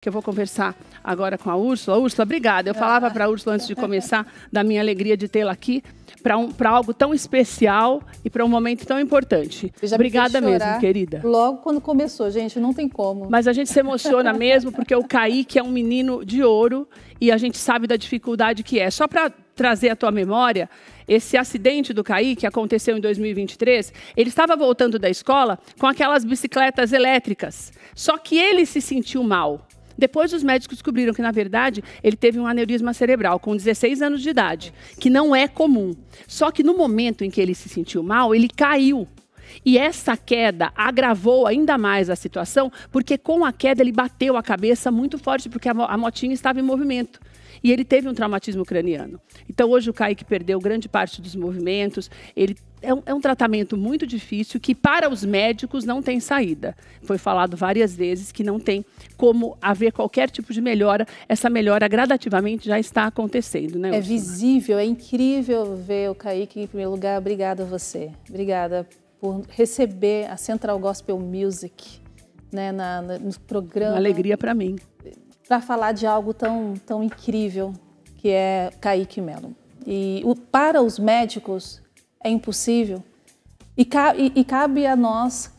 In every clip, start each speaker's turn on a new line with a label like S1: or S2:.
S1: que eu vou conversar agora com a Úrsula. Úrsula, obrigada. Eu falava para a Úrsula antes de começar da minha alegria de tê-la aqui para algo tão especial e para um momento tão importante. Obrigada mesmo, querida.
S2: Logo quando começou, gente, não tem como.
S1: Mas a gente se emociona mesmo porque o Kaique é um menino de ouro e a gente sabe da dificuldade que é. Só para trazer à tua memória, esse acidente do Kaique aconteceu em 2023, ele estava voltando da escola com aquelas bicicletas elétricas, só que ele se sentiu mal. Depois os médicos descobriram que, na verdade, ele teve um aneurisma cerebral com 16 anos de idade, que não é comum. Só que no momento em que ele se sentiu mal, ele caiu. E essa queda agravou ainda mais a situação, porque com a queda ele bateu a cabeça muito forte, porque a motinha estava em movimento. E ele teve um traumatismo craniano. Então hoje o Kaique perdeu grande parte dos movimentos. Ele é um tratamento muito difícil que para os médicos não tem saída. Foi falado várias vezes que não tem como haver qualquer tipo de melhora. Essa melhora gradativamente já está acontecendo, né, Úrsula?
S2: É visível, é incrível ver o Kaique em primeiro lugar. Obrigada a você. Obrigada por receber a Central Gospel Music, né, no programa.
S1: Uma alegria para mim.
S2: Para falar de algo tão incrível que é Kaique Melo. E para os médicos é impossível. E cabe a nós,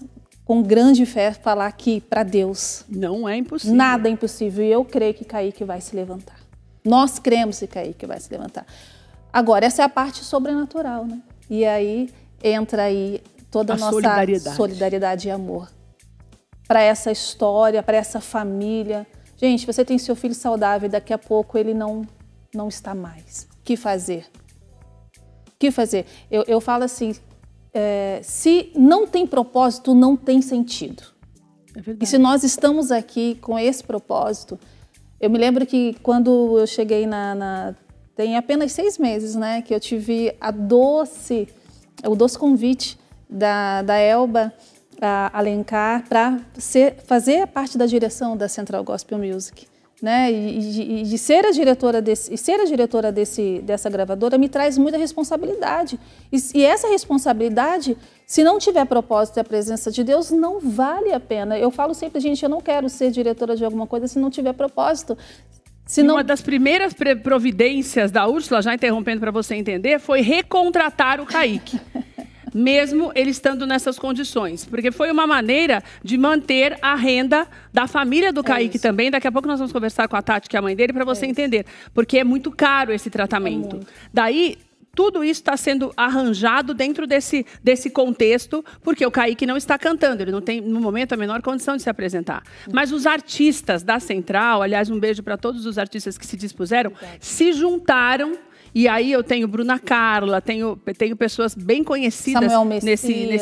S2: com grande fé, falar que para Deus
S1: não é impossível.
S2: Nada é impossível. E eu creio que Kaique vai se levantar. Nós cremos que Kaique vai se levantar. Agora, essa é a parte sobrenatural, né? E aí entra aí toda a nossa solidariedade e amor para essa história, para essa família. Gente, você tem seu filho saudável e daqui a pouco ele não está mais. O que fazer? O que fazer? Eu falo assim, se não tem propósito, não tem sentido.
S1: É verdade.
S2: E se nós estamos aqui com esse propósito, eu me lembro que quando eu cheguei tem apenas 6 meses, né, que eu tive o doce convite da Elba Alencar para fazer parte da direção da Central Gospel Music, né? E de ser a diretora dessa gravadora me traz muita responsabilidade. E essa responsabilidade, se não tiver propósito e a presença de Deus, não vale a pena. Eu falo sempre, gente, eu não quero ser diretora de alguma coisa se não tiver propósito.
S1: Uma das primeiras providências da Úrsula, já interrompendo para você entender, foi recontratar o Kaique. Mesmo ele estando nessas condições. Porque foi uma maneira de manter a renda da família do Kaique também. Daqui a pouco nós vamos conversar com a Tati, que é a mãe dele, para você entender. Porque é muito caro esse tratamento. Daí, tudo isso está sendo arranjado dentro desse contexto, porque o Kaique não está cantando. Ele não tem, no momento, a menor condição de se apresentar. Mas os artistas da Central, aliás, um beijo para todos os artistas que se dispuseram, se juntaram. E aí eu tenho Bruna Carla, tenho pessoas bem conhecidas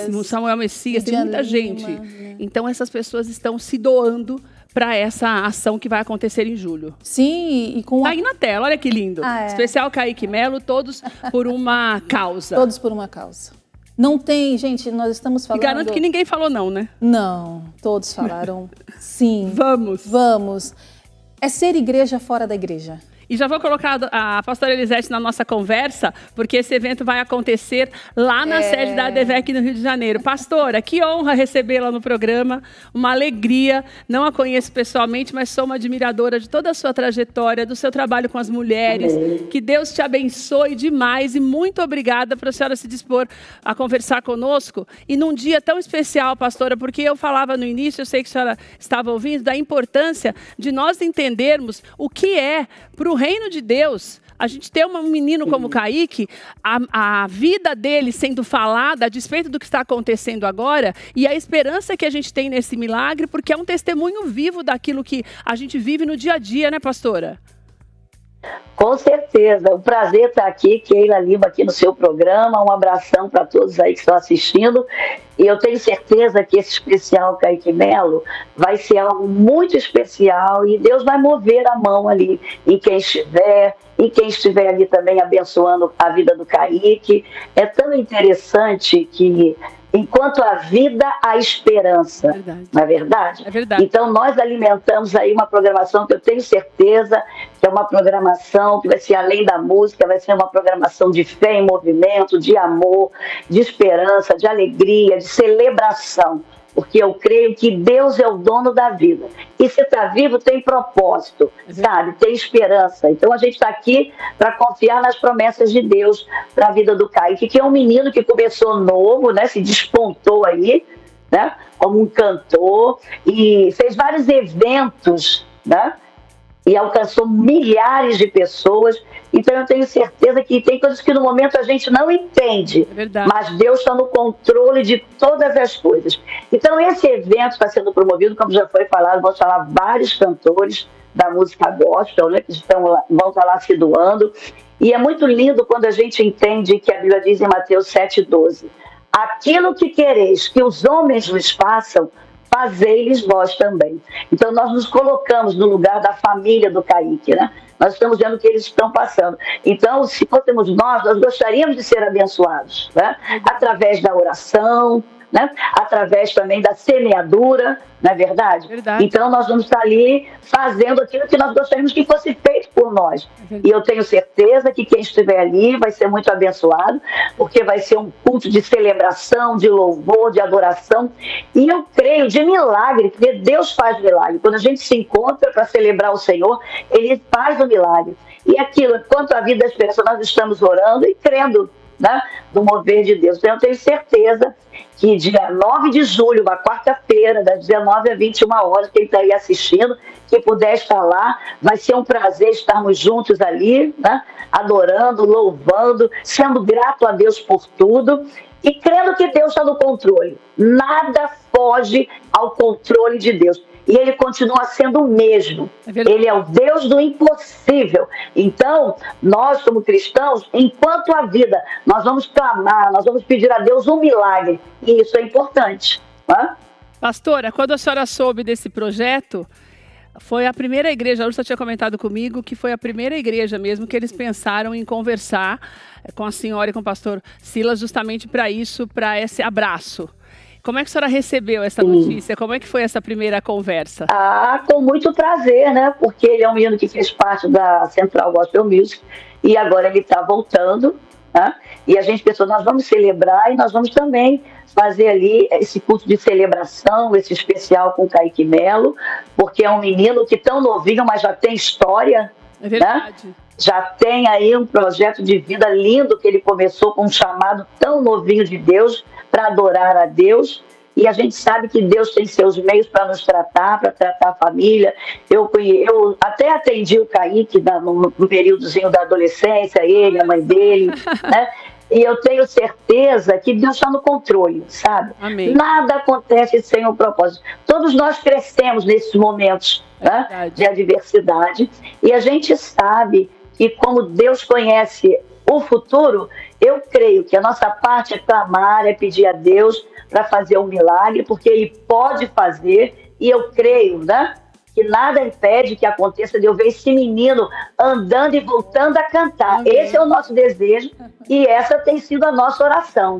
S1: no Samuel Messias, tem muita gente. Né? Então essas pessoas estão se doando para essa ação que vai acontecer em julho.
S2: Sim, e com
S1: tá aí na tela, olha que lindo. Especial Kaique Melo, todos por uma causa.
S2: Todos por uma causa. Não tem, gente, nós estamos falando...
S1: E garanto que ninguém falou não, né?
S2: Não, todos falaram sim.
S1: Vamos.
S2: Vamos. É ser igreja fora da igreja.
S1: E já vou colocar a pastora Elisete na nossa conversa, porque esse evento vai acontecer lá na sede da ADVEC no Rio de Janeiro. Pastora, que honra recebê-la no programa, uma alegria. Não a conheço pessoalmente, mas sou uma admiradora de toda a sua trajetória, do seu trabalho com as mulheres. Amém. Que Deus te abençoe demais e muito obrigada por a senhora se dispor a conversar conosco. E num dia tão especial, pastora, porque eu falava no início, eu sei que a senhora estava ouvindo, da importância de nós entendermos o que é para o reino de Deus, a gente ter um menino como o Kaique, a vida dele sendo falada a despeito do que está acontecendo agora e a esperança que a gente tem nesse milagre, porque é um testemunho vivo daquilo que a gente vive no dia a dia, né, pastora?
S3: Com certeza, um prazer estar aqui, Keila Lima, aqui no seu programa, um abração para todos aí que estão assistindo, e eu tenho certeza que esse especial Kaique Melo vai ser algo muito especial, e Deus vai mover a mão ali em quem estiver ali também abençoando a vida do Kaique. É tão interessante que enquanto a vida, há esperança. Não é verdade?
S1: É verdade.
S3: Então, nós alimentamos aí uma programação que eu tenho certeza que é uma programação que vai ser além da música, vai ser uma programação de fé em movimento, de amor, de esperança, de alegria, de celebração. Porque eu creio que Deus é o dono da vida. E se está vivo, tem propósito, sabe? Tem esperança. Então a gente está aqui para confiar nas promessas de Deus para a vida do Kaique, que é um menino que começou novo, né? Se despontou aí, né? Como um cantor, e fez vários eventos, né? E alcançou milhares de pessoas. Então eu tenho certeza que tem coisas que no momento a gente não entende, mas Deus está no controle de todas as coisas. Então esse evento está sendo promovido, como já foi falado, vão falar vários cantores da música gospel, né, que vão estar lá se doando. E é muito lindo quando a gente entende que a Bíblia diz em Mateus 7,12: aquilo que quereis que os homens vos façam, fazei-lhes vós também. Então nós nos colocamos no lugar da família do Kaique, né? Nós estamos vendo o que eles estão passando. Então, se fôssemos nós gostaríamos de ser abençoados, né? Através da oração, né? Através também da semeadura, não é verdade? Então nós vamos estar ali fazendo aquilo que nós gostaríamos que fosse feito por nós. E eu tenho certeza que quem estiver ali vai ser muito abençoado, porque vai ser um culto de celebração, de louvor, de adoração. E eu creio de milagre, porque Deus faz milagre. Quando a gente se encontra para celebrar o Senhor, Ele faz o milagre. E aquilo, quanto à vida da esperança, nós estamos orando e crendo, né, do mover de Deus. Então eu tenho certeza que dia 9 de julho, uma quarta-feira, das 19 às 21 horas, quem está aí assistindo, que puder estar lá, vai ser um prazer estarmos juntos ali, né, adorando, louvando, sendo grato a Deus por tudo e crendo que Deus está no controle. Nada foge ao controle de Deus. E Ele continua sendo o mesmo. Ele é o Deus do impossível. Então, nós como cristãos, enquanto a vida, nós vamos clamar, nós vamos pedir a Deus um milagre. E isso é importante. Né?
S1: Pastora, quando a senhora soube desse projeto, foi a primeira igreja, a Úrsula tinha comentado comigo, que foi a primeira igreja mesmo que eles pensaram em conversar com a senhora e com o pastor Silas justamente para isso, para esse abraço. Como é que a senhora recebeu essa notícia? Como é que foi essa primeira conversa?
S3: Com muito prazer, né? Porque ele é um menino que fez parte da Central Gospel Music e agora ele está voltando, né? E a gente pensou, nós vamos celebrar e nós vamos também fazer ali esse culto de celebração, esse especial com o Kaique Melo, porque é um menino que tão novinho, mas já tem história.
S1: É verdade.
S3: Né? Já tem aí um projeto de vida lindo que ele começou com um chamado tão novinho de Deus, para adorar a Deus, e a gente sabe que Deus tem seus meios para nos tratar, para tratar a família. Eu até atendi o Kaique no períodozinho da adolescência, ele, a mãe dele, né? E eu tenho certeza que Deus está no controle, sabe?
S1: Amém.
S3: Nada acontece sem um propósito. Todos nós crescemos nesses momentos, né, de adversidade, e a gente sabe que como Deus conhece o futuro, eu creio que a nossa parte é clamar, é pedir a Deus para fazer um milagre, porque Ele pode fazer, e eu creio, né, que nada impede que aconteça de eu ver esse menino andando e voltando a cantar. Amém. Esse é o nosso desejo e essa tem sido a nossa oração.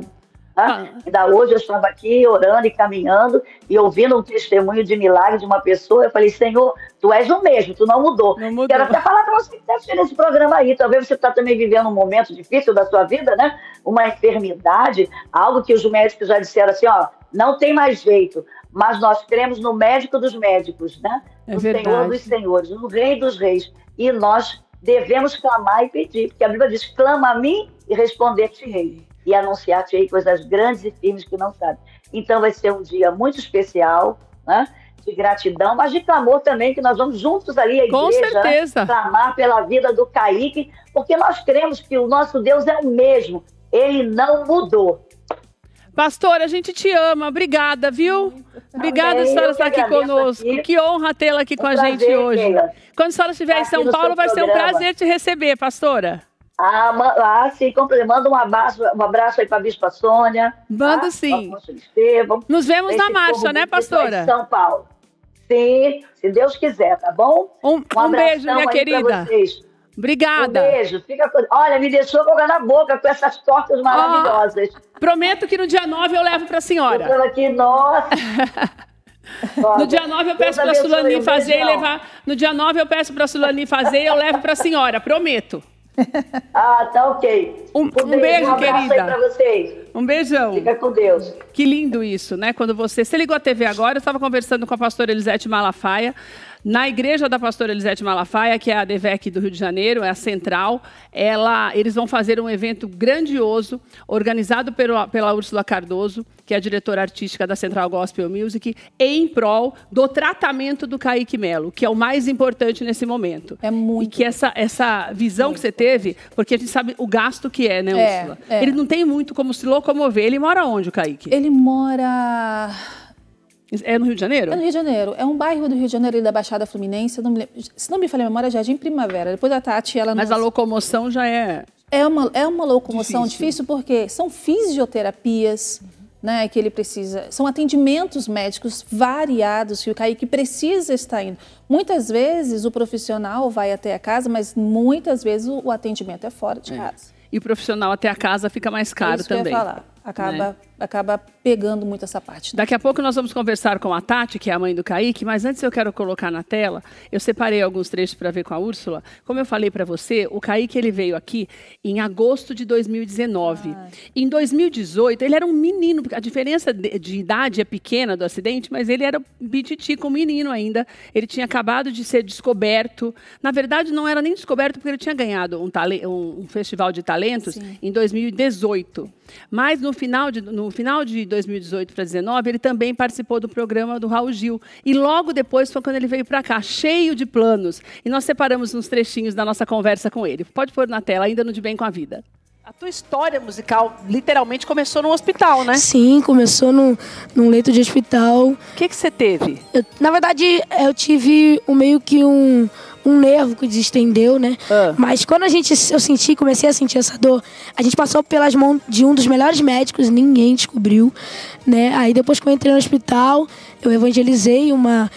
S3: Tá? Ainda hoje eu estava aqui orando e caminhando e ouvindo um testemunho de milagre de uma pessoa. Eu falei, Senhor, Tu és o mesmo, Tu não mudou. Quero até falar para você que está assistindo esse programa aí. Talvez você está também vivendo um momento difícil da sua vida, né? Uma enfermidade, algo que os médicos já disseram assim, ó, não tem mais jeito. Mas nós cremos no médico dos médicos, né? No Senhor dos senhores, no Rei dos reis. E nós devemos clamar e pedir, porque a Bíblia diz, clama a mim e responder-te-ei. E anunciar-te-ei coisas grandes e firmes que não sabe. Então vai ser um dia muito especial, né? De gratidão, mas de clamor também, que nós vamos juntos ali, a igreja,
S1: com certeza,
S3: né? Clamar pela vida do Kaique, porque nós cremos que o nosso Deus é o mesmo. Ele não mudou.
S1: Pastora, a gente te ama. Obrigada, viu? Obrigada, a senhora estar aqui conosco. Que honra tê-la aqui com a gente hoje. Keila. Quando a senhora estiver em São Paulo, vai ser um prazer te receber, pastora.
S3: Sim, manda um abraço aí para a Bispa Sônia.
S1: Manda sim.
S3: Estevão,
S1: nos vemos na marcha, né, pastora?
S3: Em São Paulo. Sim, se Deus quiser, tá bom?
S1: Um beijo, minha querida. Obrigada.
S3: Um beijo. Olha, me deixou com água na boca com essas tortas maravilhosas.
S1: Prometo que no dia 9 eu levo para a senhora.
S3: Eu aqui, nossa.
S1: No dia 9 eu peço para a Sulani fazer e levar. No dia 9 eu peço para a Sulani fazer e eu levo para a senhora, prometo.
S3: Ah, tá ok.
S1: Um beijo, querida.
S3: Aí pra vocês.
S1: Um beijão.
S3: Fica com Deus.
S1: Que lindo isso, né? Quando você ligou a TV agora, eu estava conversando com a pastora Elisete Malafaia, na igreja da pastora Elisete Malafaia, que é a DEVEC do Rio de Janeiro, é a central. Eles vão fazer um evento grandioso, organizado pela Úrsula Cardoso, que é a diretora artística da Central Gospel Music, em prol do tratamento do Kaique Melo, que é o mais importante nesse momento.
S2: É muito.
S1: E que essa visão que você teve, porque a gente sabe o gasto que é, né, Úrsula? Ele não tem muito como se locomover. Ele mora onde, o Kaique?
S2: Ele mora...
S1: É no Rio de Janeiro?
S2: É no Rio de Janeiro. É um bairro do Rio de Janeiro, da Baixada Fluminense. Se não me falha a memória, é Jardim Primavera. Depois a Tati, ela...
S1: Mas a locomoção já é...
S2: É uma locomoção difícil porque são fisioterapias, né, que ele precisa... São atendimentos médicos variados que o Kaique precisa estar indo. Muitas vezes o profissional vai até a casa, mas muitas vezes o atendimento é fora de casa.
S1: E o profissional até a casa fica mais caro também.
S2: Que eu ia falar. Acaba pegando muito essa parte.
S1: Daqui a pouco nós vamos conversar com a Tati, que é a mãe do Kaique, mas antes eu quero colocar na tela, eu separei alguns trechos para ver com a Úrsula. Como eu falei para você, o Kaique ele veio aqui em agosto de 2019. Em 2018, ele era um menino, a diferença de idade é pequena do acidente, mas ele era bititico, um menino ainda. Ele tinha acabado de ser descoberto. Na verdade, não era nem descoberto porque ele tinha ganhado um festival de talentos em 2018. Mas no final de 2018 para 2019, ele também participou do programa do Raul Gil. E logo depois foi quando ele veio para cá, cheio de planos. E nós separamos uns trechinhos da nossa conversa com ele. Pode pôr na tela, ainda no De Bem com a Vida.
S4: A tua história musical literalmente começou num hospital, né?
S5: Sim, começou num leito de hospital.
S4: O que você teve?
S5: Na verdade, eu tive meio que um nervo que distendeu, né? Mas quando comecei a sentir essa dor, a gente passou pelas mãos de um dos melhores médicos, ninguém descobriu, né? Aí depois que eu entrei no hospital, eu evangelizei uma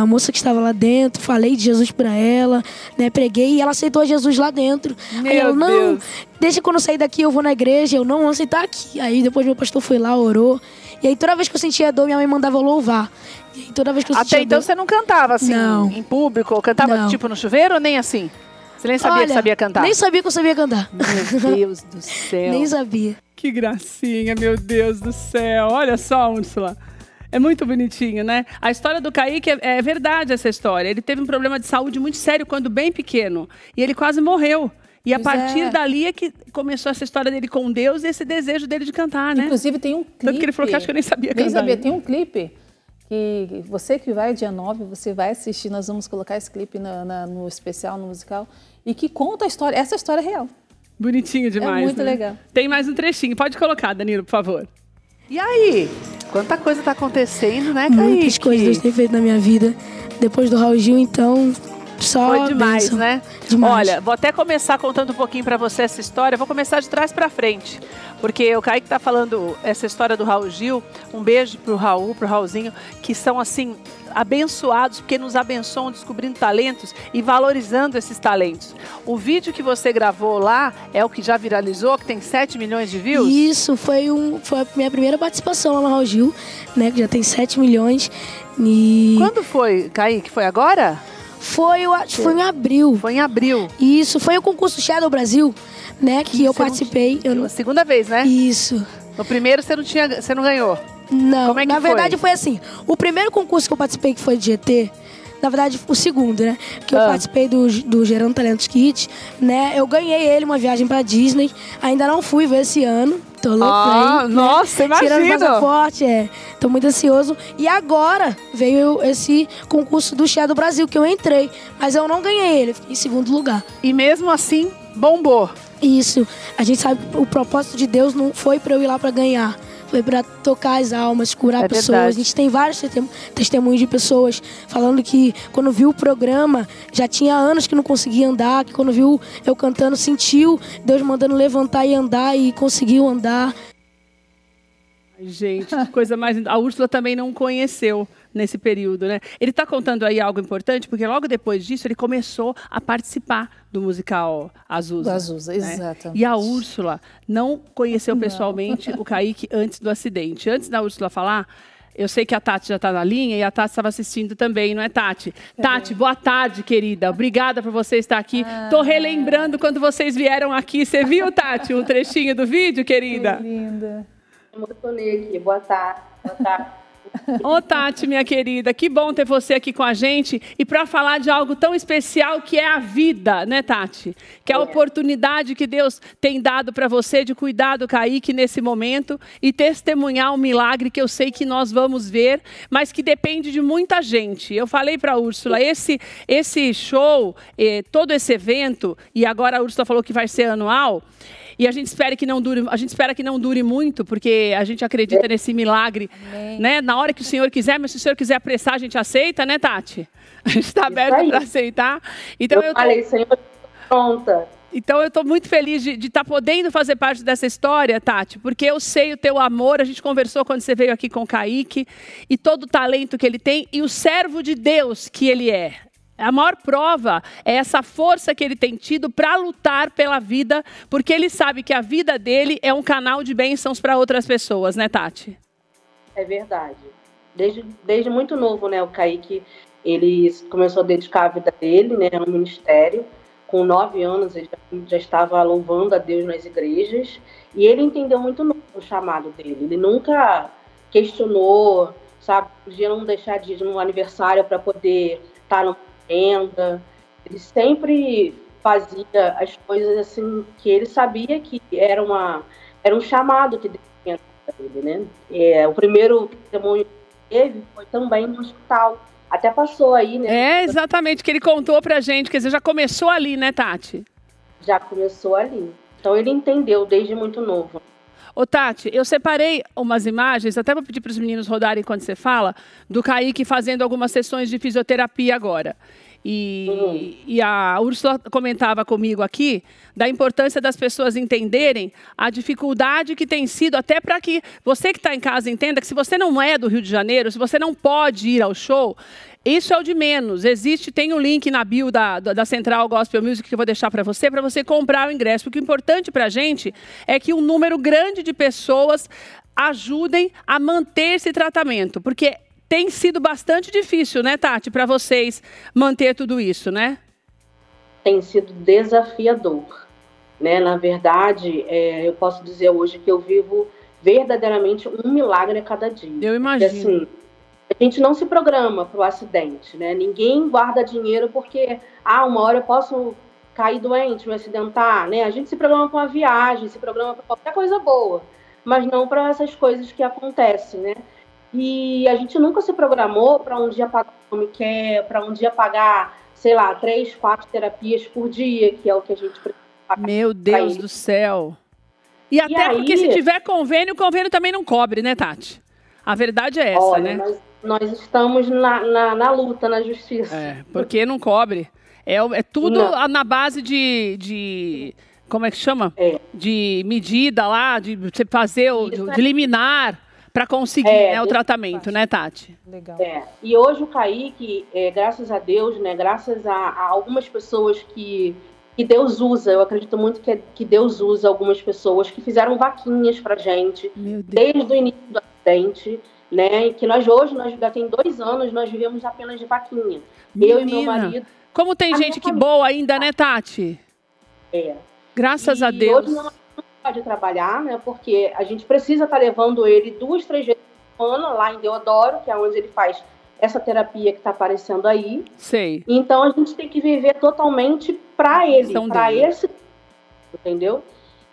S5: moça que estava lá dentro, falei de Jesus para ela, né? Preguei e ela aceitou Jesus lá dentro. Aí eu, não, deixa quando eu sair daqui eu vou na igreja, eu não vou aceitar aqui. Aí depois meu pastor foi lá, orou. E aí toda vez que eu sentia dor, minha mãe mandava eu louvar. E aí, toda vez que eu sentia
S4: Até então
S5: dor...
S4: você não cantava assim,
S5: não.
S4: Em público? Ou cantava
S5: Não.
S4: tipo no chuveiro ou nem assim? Você nem sabia que sabia cantar?
S5: Nem sabia que eu sabia cantar.
S4: Meu Deus do céu.
S5: Nem sabia.
S1: Que gracinha, meu Deus do céu. Olha só, Úrsula. É muito bonitinho, né? A história do Kaique é verdade, essa história. Ele teve um problema de saúde muito sério quando bem pequeno. E ele quase morreu. E a partir dali é que começou essa história dele com Deus e esse desejo dele de cantar, né?
S2: Inclusive tem um clipe.
S1: Tanto que ele falou que acho que eu nem sabia cantar.
S2: Nem sabia. Tem um clipe que você que vai dia 9, você vai assistir. Nós vamos colocar esse clipe no especial, no musical. E que conta a história. Essa história é real.
S1: Bonitinho demais,
S2: É muito
S1: né?
S2: legal.
S1: Tem mais um trechinho. Pode colocar, Danilo, por favor.
S4: E aí? Quanta coisa tá acontecendo, né, Kaique?
S5: Muitas coisas Deus tem feito na minha vida. Depois do Raul Gil, então...
S4: Foi demais,
S5: bênção.
S4: né?
S5: Demais.
S4: Olha, vou até começar contando um pouquinho pra você essa história. Vou começar de trás pra frente. Porque o Kaique tá falando essa história do Raul Gil. Um beijo pro Raul, pro Raulzinho, que são, assim, abençoados, porque nos abençoam descobrindo talentos e valorizando esses talentos. O vídeo que você gravou lá é o que já viralizou, que tem 7 milhões de views?
S5: Isso, foi a minha primeira participação lá no Raul Gil, né? Que já tem 7 milhões. E...
S4: Quando foi, Kaique? Foi agora?
S5: Foi em abril.
S4: Foi em abril.
S5: Isso, foi o concurso Shadow Brasil, né? Que eu participei.
S4: A segunda vez, né?
S5: Isso.
S4: No primeiro você não ganhou?
S5: Não,
S4: como é que
S5: na verdade foi assim. O primeiro concurso que eu participei, que foi de GT, na verdade o segundo, né? Que eu participei do Gerando Talentos Kids, né? Eu ganhei ele uma viagem pra Disney. Ainda não fui ver esse ano. Tô louco aí, né?
S4: Nossa, imagina.
S5: Tirando o passaporte, tô muito ansioso. E agora veio esse concurso do Shadow Brasil, que eu entrei. Mas eu não ganhei ele, fiquei em segundo lugar.
S4: E mesmo assim, bombou.
S5: Isso. A gente sabe que o propósito de Deus não foi pra eu ir lá pra ganhar. Foi para tocar as almas, curar pessoas.
S4: Verdade.
S5: A gente tem vários testemunhos de pessoas falando que quando viu o programa, já tinha anos que não conseguia andar, que quando viu eu cantando, sentiu Deus mandando levantar e andar e conseguiu andar.
S1: Gente, que coisa mais... A Úrsula também não conheceu nesse período, né? Ele está contando aí algo importante, porque logo depois disso ele começou a participar do musical Azusa.
S2: Do Azusa,
S1: né?
S2: exatamente.
S1: E a Úrsula não conheceu pessoalmente o Kaique antes do acidente. Antes da Úrsula falar, Eu sei que a Tati já está na linha e a Tati estava assistindo também, não é, Tati? Tati, boa tarde, querida. Obrigada por você estar aqui. Estou relembrando quando vocês vieram aqui. Você viu, Tati, um trechinho do vídeo, querida?
S2: Que linda.
S6: Emocionei aqui. Boa tarde. Boa tarde.
S1: Ô, Tati, minha querida, que bom ter você aqui com a gente e para falar de algo tão especial que é a vida, né, Tati? Que é a oportunidade que Deus tem dado para você de cuidar do Kaique nesse momento e testemunhar um milagre que eu sei que nós vamos ver, mas que depende de muita gente. Eu falei para a Úrsula, esse show, todo esse evento, e agora a Úrsula falou que vai ser anual, e a gente espera que não dure muito, porque a gente acredita nesse milagre, né? Na hora que o Senhor quiser, mas se o Senhor quiser apressar, a gente aceita, né, Tati? A gente está aberto para aceitar. Então,
S6: eu falei, Senhor, pronta.
S1: Então, eu estou muito feliz de estar podendo fazer parte dessa história, Tati, porque eu sei o teu amor, a gente conversou quando você veio aqui com o Kaique, e todo o talento que ele tem, e o servo de Deus que ele é. A maior prova é essa força que ele tem tido para lutar pela vida, porque ele sabe que a vida dele é um canal de bênçãos para outras pessoas, né, Tati?
S6: É verdade. Desde muito novo, né, o Kaique, ele começou a dedicar a vida dele, né, no ministério. Com 9 anos, ele já estava louvando a Deus nas igrejas, e ele entendeu muito novo o chamado dele. Ele nunca questionou, sabe, podia não deixar de ir no aniversário para poder estar no renda. Ele sempre fazia as coisas assim que ele sabia que era um chamado que Deus tinha para ele, né? O primeiro testemunho que teve foi também no hospital. Até passou aí, né?
S1: É, exatamente, que ele contou pra gente, quer dizer, já começou ali, né, Tati?
S6: Já começou ali. Então ele entendeu desde muito novo.
S1: Ô, Tati, eu separei umas imagens, até vou pedir para os meninos rodarem quando você fala, do Kaique fazendo algumas sessões de fisioterapia agora. E a Úrsula comentava comigo aqui da importância das pessoas entenderem a dificuldade que tem sido, até para que você que está em casa entenda que se você não é do Rio de Janeiro, se você não pode ir ao show, isso é o de menos. Tem o link na bio da Central Gospel Music que eu vou deixar para você comprar o ingresso. Porque o importante para a gente é que um número grande de pessoas ajudem a manter esse tratamento. Porque tem sido bastante difícil, né, Tati, para vocês manter tudo isso, né?
S6: Tem sido desafiador, né? Na verdade, eu posso dizer hoje que eu vivo verdadeiramente um milagre a cada dia.
S1: Eu imagino.
S6: Porque, assim, a gente não se programa para o acidente, né? Ninguém guarda dinheiro porque, uma hora eu posso cair doente, me acidentar, né? A gente se programa para uma viagem, se programa para qualquer coisa boa, mas não para essas coisas que acontecem, né? E a gente nunca se programou para um dia pagar o que quer, para um dia pagar, sei lá, 3, 4 terapias por dia, que é o que a gente precisa pagar.
S1: Meu Deus do céu! E até porque se tiver convênio, o convênio também não cobre, né, Tati? A verdade é essa,
S6: olha,
S1: né?
S6: Nós estamos na luta, na justiça.
S1: Porque não cobre. É tudo na base de como é que chama? De medida lá, de você fazer, de liminar, para conseguir o tratamento, né, Tati?
S2: Legal.
S6: E hoje o Kaique, graças a Deus, né, graças a algumas pessoas que Deus usa, eu acredito muito que Deus usa algumas pessoas que fizeram vaquinhas pra gente, desde o início do acidente, né, e que hoje, já tem 2 anos, nós vivemos apenas de vaquinha.
S1: Menina,
S6: eu e meu marido.
S1: Como tem gente que boa ainda, né, Tati? Graças a Deus.
S6: Hoje não pode trabalhar, né? Porque a gente precisa estar levando ele 2, 3 vezes por semana lá em Deodoro, que é onde ele faz essa terapia que está aparecendo aí.
S1: Sei.
S6: Então a gente tem que viver totalmente para ele, para esse, entendeu?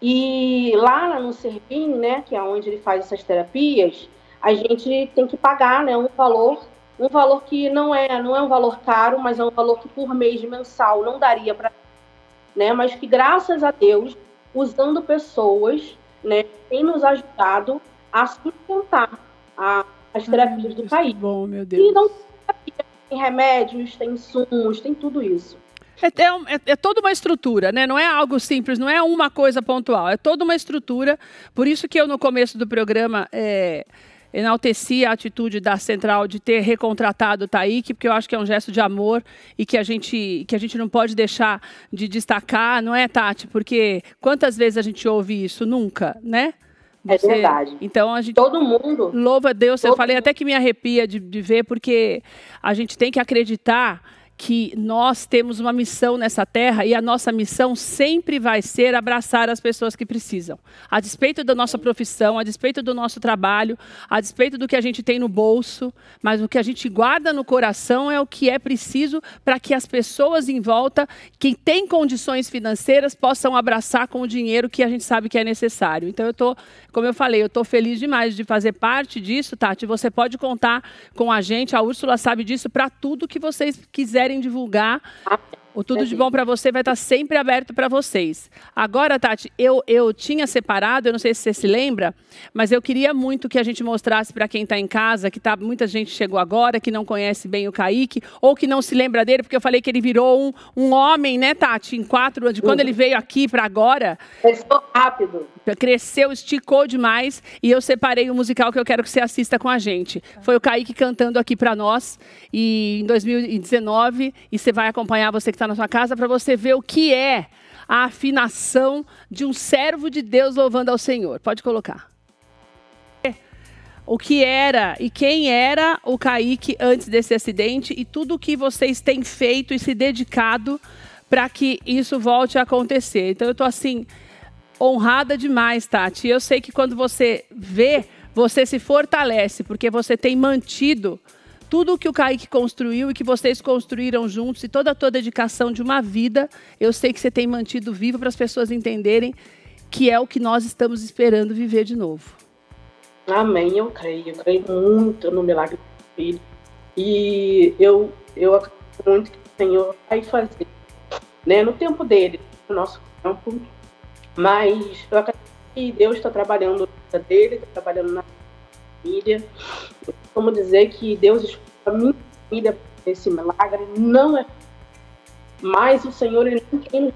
S6: E lá no Serpim, né, que é onde ele faz essas terapias, a gente tem que pagar, né, um valor que não é um valor caro, mas é um valor que por mês mensal não daria para, né? Mas que graças a Deus, usando pessoas, né, tem nos ajudado a sustentar as terapias do Kaique.
S1: Bom, meu Deus.
S6: E não tem remédios, tem insumos, tem tudo isso.
S1: É toda uma estrutura, né? Não é algo simples, não é uma coisa pontual, é toda uma estrutura. Por isso que eu, no começo do programa, enalteci a atitude da Central de ter recontratado o Kaique, porque eu acho que é um gesto de amor e que a gente não pode deixar de destacar, não é, Tati? Porque quantas vezes a gente ouve isso? Nunca, né?
S6: É verdade.
S1: Então a gente
S6: todo mundo
S1: louva a Deus. Eu falei até que me arrepia de ver, porque a gente tem que acreditar que nós temos uma missão nessa terra e a nossa missão sempre vai ser abraçar as pessoas que precisam. A despeito da nossa profissão, a despeito do nosso trabalho, a despeito do que a gente tem no bolso, mas o que a gente guarda no coração é o que é preciso para que as pessoas em volta, que têm condições financeiras, possam abraçar com o dinheiro que a gente sabe que é necessário. Então como eu falei, eu estou feliz demais de fazer parte disso, Tati. Você pode contar com a gente, a Úrsula sabe disso, para tudo que vocês quiserem divulgar. O Tudo de Bom para Você vai estar sempre aberto para vocês. Agora, Tati, eu tinha separado, eu não sei se você se lembra, mas eu queria muito que a gente mostrasse para quem está em casa, que muita gente chegou agora, que não conhece bem o Kaique, ou que não se lembra dele, porque eu falei que ele virou um homem, né, Tati? De quando ele veio aqui para agora.
S6: Cresceu rápido.
S1: Cresceu, esticou demais, e eu separei um musical que eu quero que você assista com a gente. Foi o Kaique cantando aqui para nós, em 2019, e você vai acompanhar, você que está na sua casa, para você ver o que é a afinação de um servo de Deus louvando ao Senhor. Pode colocar. O que era e quem era o Kaique antes desse acidente e tudo o que vocês têm feito e se dedicado para que isso volte a acontecer. Então eu estou assim, honrada demais, Tati. Eu sei que quando você vê, você se fortalece, porque você tem mantido tudo o que o Kaique construiu e que vocês construíram juntos e toda a tua dedicação de uma vida, eu sei que você tem mantido vivo para as pessoas entenderem que é o que nós estamos esperando viver de novo.
S6: Amém, eu creio muito no milagre do filho. E eu acredito muito que o Senhor vai fazer, né, no tempo dele, no nosso tempo. Mas eu acredito que Deus está trabalhando na vida dele, está trabalhando na família. Como dizer que Deus escolheu a minha família para esse milagre, não é. Mas o Senhor, ele não tem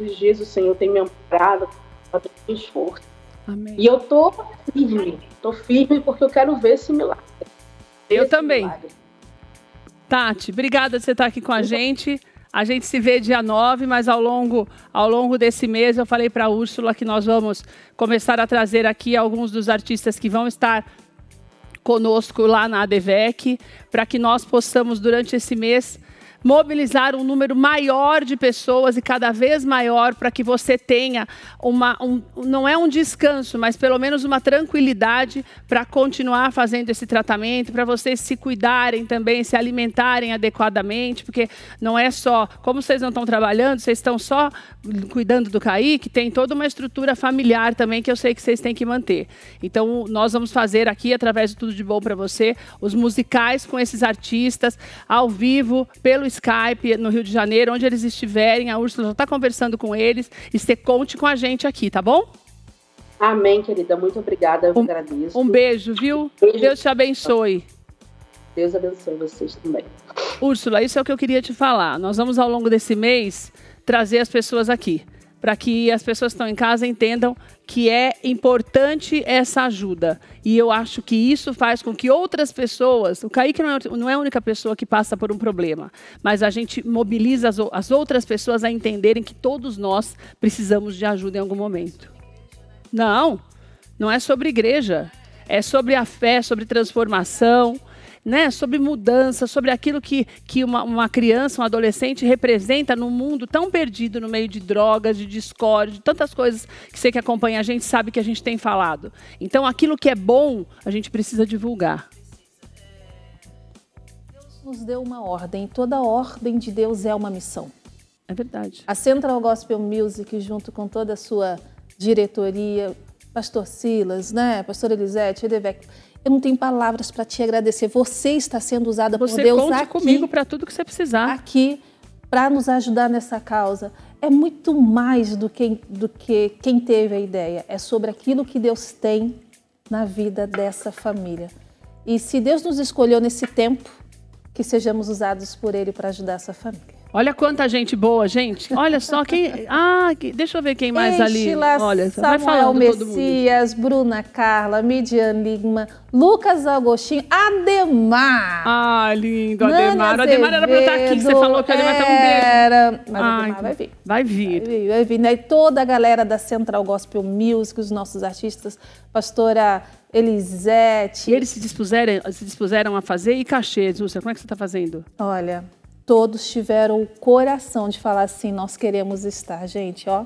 S6: Jesus, o Senhor tem me amparado, tem me esforço.
S1: Amém.
S6: E eu tô firme porque eu quero ver esse milagre.
S1: Eu também. Tati, obrigada por você estar aqui com a gente. A gente se vê dia 9, mas ao longo desse mês eu falei para a Úrsula que nós vamos começar a trazer aqui alguns dos artistas que vão estar conosco lá na ADVEC, para que nós possamos, durante esse mês, mobilizar um número maior de pessoas e cada vez maior para que você tenha não é um descanso, mas pelo menos uma tranquilidade para continuar fazendo esse tratamento, para vocês se cuidarem também, se alimentarem adequadamente, porque não é só, como vocês não estão trabalhando, vocês estão só cuidando do Kaique, tem toda uma estrutura familiar também que eu sei que vocês têm que manter. Então, nós vamos fazer aqui, através de Tudo de Bom para Você, os musicais com esses artistas, ao vivo, pelo Skype, no Rio de Janeiro, onde eles estiverem. A Úrsula já está conversando com eles. E você conte com a gente aqui, tá bom?
S6: Amém, querida. Muito obrigada. Eu agradeço.
S1: Um beijo, viu? Beijo. Deus te abençoe.
S6: Deus abençoe vocês também.
S1: Úrsula, isso é o que eu queria te falar. Nós vamos, ao longo desse mês, trazer as pessoas aqui, para que as pessoas que estão em casa entendam que é importante essa ajuda. E eu acho que isso faz com que outras pessoas... O Kaique não é a única pessoa que passa por um problema, mas a gente mobiliza as outras pessoas a entenderem que todos nós precisamos de ajuda em algum momento. Não é sobre igreja. É sobre a fé, sobre transformação, né, sobre mudança, sobre aquilo que uma criança, um adolescente representa num mundo tão perdido no meio de drogas, de discórdia, de tantas coisas que você que acompanha a gente sabe que a gente tem falado. Então, aquilo que é bom, a gente precisa divulgar.
S2: Deus nos deu uma ordem, toda ordem de Deus é uma missão.
S1: É verdade.
S2: A Central Gospel Music, junto com toda a sua diretoria, Pastor Silas, né, Pastor Elisete, EDVEC, eu não tenho palavras para te agradecer. Você está sendo usada por Deus
S1: aqui. Você conte comigo para tudo que você precisar.
S2: Aqui, para nos ajudar nessa causa. É muito mais do que quem teve a ideia. É sobre aquilo que Deus tem na vida dessa família. E se Deus nos escolheu nesse tempo, que sejamos usados por Ele para ajudar essa família.
S1: Olha quanta gente boa, gente. Olha só quem... deixa eu ver quem mais ali. Olha, vai falando
S2: Messias, Bruna Carla, Midian Ligma, Lucas Agostinho, Ademar.
S1: Ah, lindo, Ademar. O Ademar era pra eu estar aqui, você falou que o Ademar tá um beijo.
S2: Era, mas o Ademar vai vir.
S1: Vai vir.
S2: Vai vir. E toda a galera da Central Gospel Music, os nossos artistas, pastora Elisete.
S1: E eles se dispuseram a fazer e cachê, Lúcia, como é que você está fazendo?
S2: Olha, todos tiveram o coração de falar assim, nós queremos estar, gente, ó.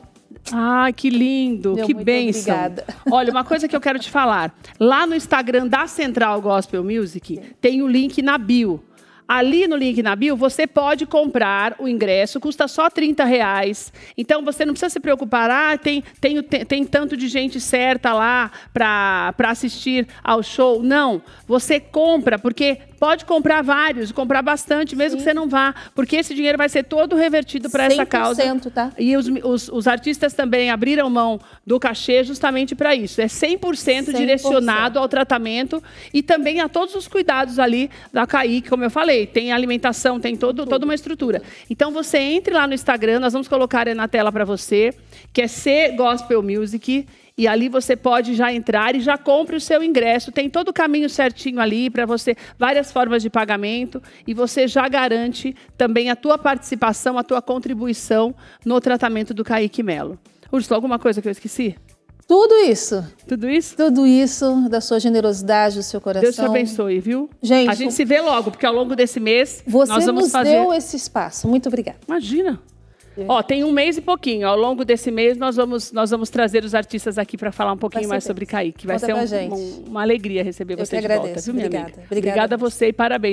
S1: Ah, que lindo, que bênção.
S2: Obrigada.
S1: Olha, uma coisa que eu quero te falar. Lá no Instagram da Central Gospel Music, tem o link na bio. Ali no link na bio, você pode comprar o ingresso, custa só R$30. Então, você não precisa se preocupar, tem tanto de gente certa lá para assistir ao show. Não, você compra, porque pode comprar vários, comprar bastante, mesmo que você não vá, porque esse dinheiro vai ser todo revertido para essa causa.
S2: 100%, tá?
S1: E os artistas também abriram mão do cachê justamente para isso. É 100% direcionado ao tratamento e também a todos os cuidados ali da Kaique, como eu falei. Tem alimentação, tem toda uma estrutura. Então, você entre lá no Instagram, nós vamos colocar na tela para você, que é C Gospel Music, e ali você pode já entrar e já compre o seu ingresso. Tem todo o caminho certinho ali para você, várias formas de pagamento, e você já garante também a tua participação, a tua contribuição no tratamento do Kaique Melo. Úrsula, alguma coisa que eu esqueci?
S2: Tudo isso.
S1: Tudo isso?
S2: Tudo isso, da sua generosidade, do seu coração.
S1: Deus te abençoe, viu?
S2: Gente,
S1: a gente se vê logo, porque ao longo desse mês
S2: nós
S1: vamos fazer...
S2: Você nos deu esse espaço. Muito obrigada.
S1: Imagina. Ó, tem 1 mês e pouquinho. Ao longo desse mês, nós vamos trazer os artistas aqui para falar um pouquinho mais sobre Kaique. Vai ser uma alegria receber você de volta, viu, minha amiga?
S2: Obrigada a você e parabéns.